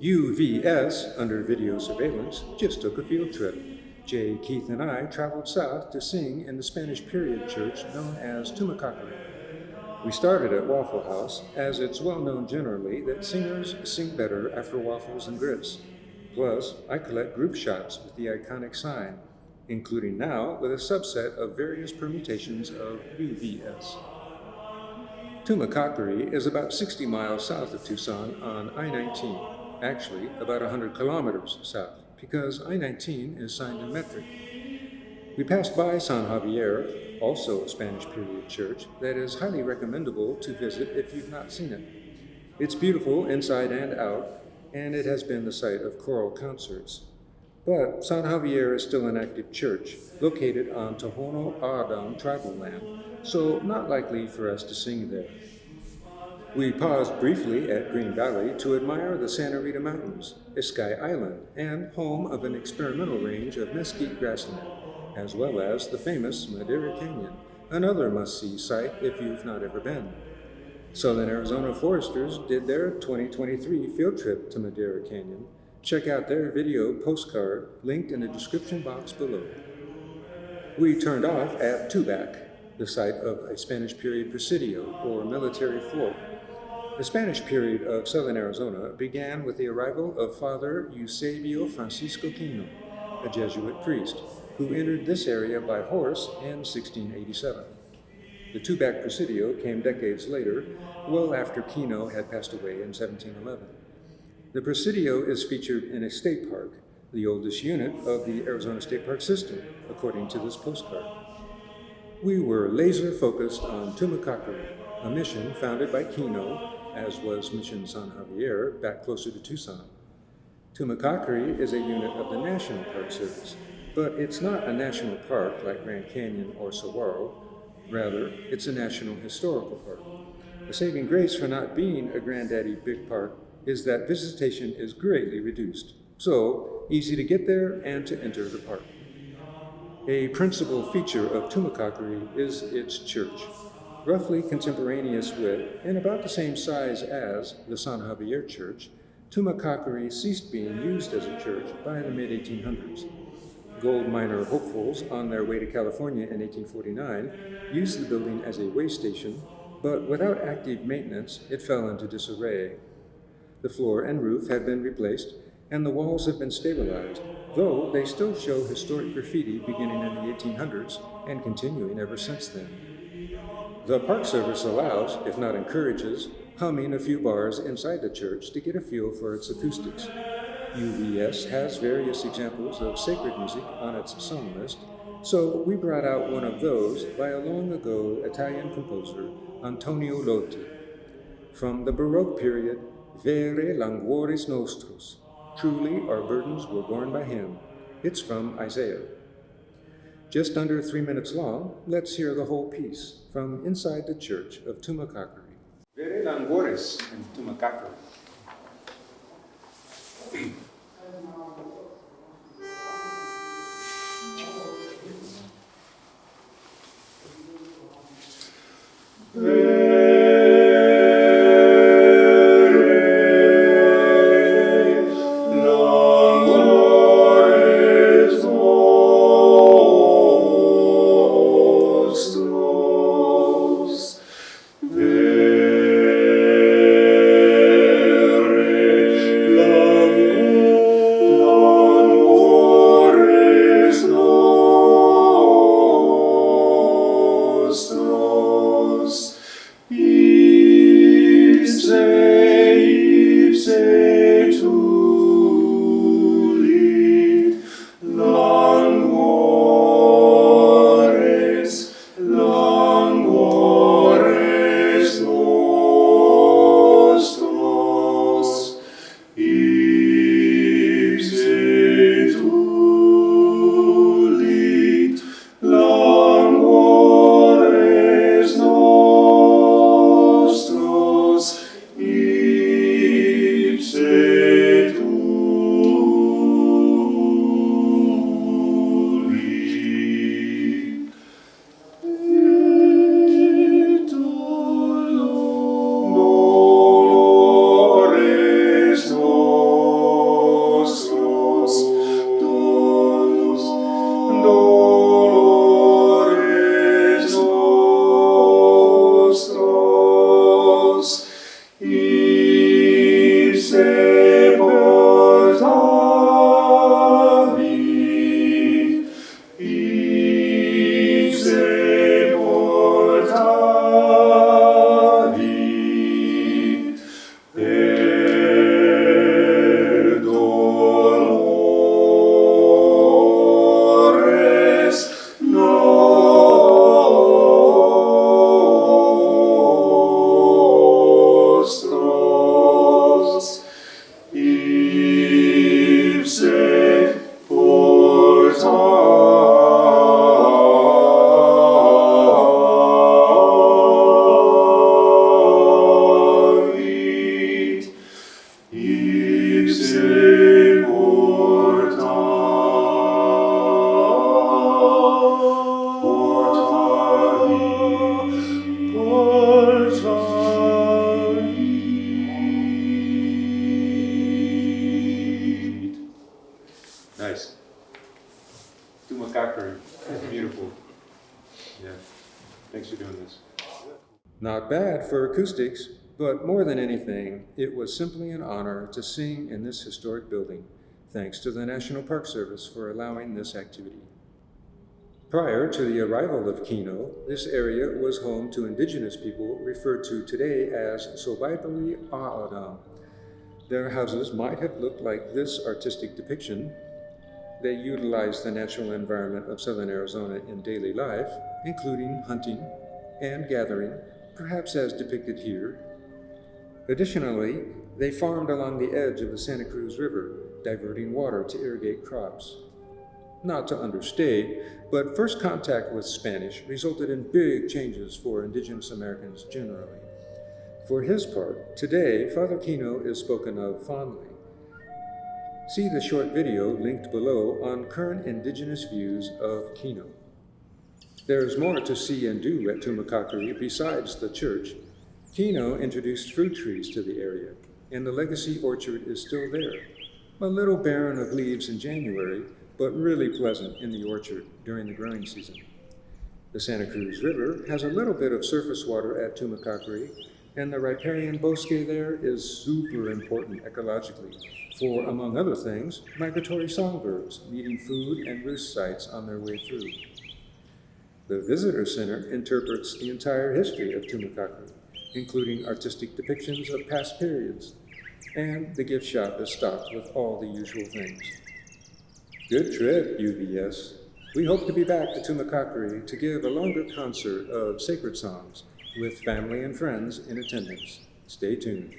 UVS, under video surveillance, just took a field trip. Jay, Keith, and I traveled south to sing in the Spanish period church known as Tumacacori. We started at Waffle House, as it's well known generally that singers sing better after waffles and grits. Plus, I collect group shots with the iconic sign, including now with a subset of various permutations of UVS. Tumacacori is about 60 miles south of Tucson on I-19. Actually, about 100 kilometers south, because I-19 is signed in metric. We passed by San Javier, also a Spanish period church that is highly recommendable to visit if you've not seen it. It's beautiful inside and out, and it has been the site of choral concerts. But San Javier is still an active church, located on Tohono O'odham tribal land, so not likely for us to sing there. We paused briefly at Green Valley to admire the Santa Rita Mountains, a sky island, and home of an experimental range of mesquite grassland, as well as the famous Madera Canyon, another must-see site if you've not ever been. Southern Arizona Foresters did their 2023 field trip to Madera Canyon. Check out their video postcard linked in the description box below. We turned off at Tubac, the site of a Spanish period presidio, or military fort. The Spanish period of southern Arizona began with the arrival of Father Eusebio Francisco Quino, a Jesuit priest, who entered this area by horse in 1687. The Tubac Presidio came decades later, well after Quino had passed away in 1711. The Presidio is featured in a state park, the oldest unit of the Arizona State Park system, according to this postcard. We were laser-focused on Tumacacori, a mission founded by Quino, as was Mission San Javier, back closer to Tucson. Tumacacori is a unit of the National Park Service, but it's not a national park like Grand Canyon or Saguaro. Rather, it's a national historical park. A saving grace for not being a granddaddy big park is that visitation is greatly reduced, so easy to get there and to enter the park. A principal feature of Tumacacori is its church. Roughly contemporaneous with, and about the same size as, the San Javier Church, Tumacacori ceased being used as a church by the mid-1800s. Gold miner hopefuls on their way to California in 1849 used the building as a way station, but without active maintenance, it fell into disarray. The floor and roof have been replaced, and the walls have been stabilized, though they still show historic graffiti beginning in the 1800s and continuing ever since then. The Park Service allows, if not encourages, humming a few bars inside the church to get a feel for its acoustics. UVS has various examples of sacred music on its song list, so we brought out one of those by a long-ago Italian composer, Antonio Lotti. From the Baroque period, Vere languores nostros. Truly, our burdens were borne by him. It's from Isaiah. Just under 3 minutes long, let's hear the whole piece from inside the church of Tumacacori. Vere languores in Tumacacori. Vere Not bad for acoustics, but more than anything, it was simply an honor to sing in this historic building. Thanks to the National Park Service for allowing this activity. Prior to the arrival of Kino, this area was home to indigenous people referred to today as Sobaipali A'adam. Their houses might have looked like this artistic depiction. They utilized the natural environment of southern Arizona in daily life, including hunting and gathering, perhaps as depicted here. Additionally, they farmed along the edge of the Santa Cruz River, diverting water to irrigate crops. Not to understate, but first contact with Spanish resulted in big changes for indigenous Americans generally. For his part, today, Father Kino is spoken of fondly. See the short video linked below on current indigenous views of Kino. There is more to see and do at Tumacacori besides the church. Kino introduced fruit trees to the area, and the legacy orchard is still there. A little barren of leaves in January, but really pleasant in the orchard during the growing season. The Santa Cruz River has a little bit of surface water at Tumacacori, and the riparian bosque there is super important ecologically for, among other things, migratory songbirds needing food and roost sites on their way through. The Visitor Center interprets the entire history of Tumacacori, including artistic depictions of past periods, and the gift shop is stocked with all the usual things. Good trip, UVS. We hope to be back to Tumacacori to give a longer concert of sacred songs with family and friends in attendance. Stay tuned.